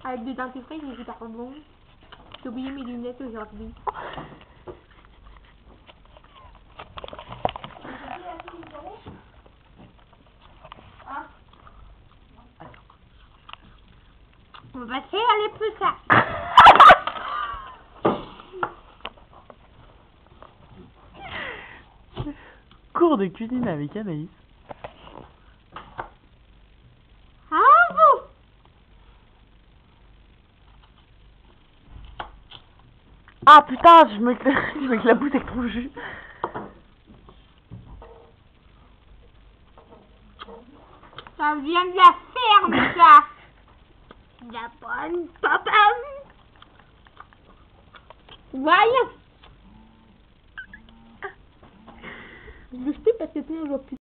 Avec des dentifrices, c'est super bon. J'ai oublié mes lunettes aujourd'hui. On va passer à l'épreuve ça. Cours de cuisine avec Anaïs. Ah vous. Ah putain, je m'éclabousse avec ton jus. Ça vient de la ferme ça. La bonne papa. Voyons. Je le sais parce que sinon je vois plus.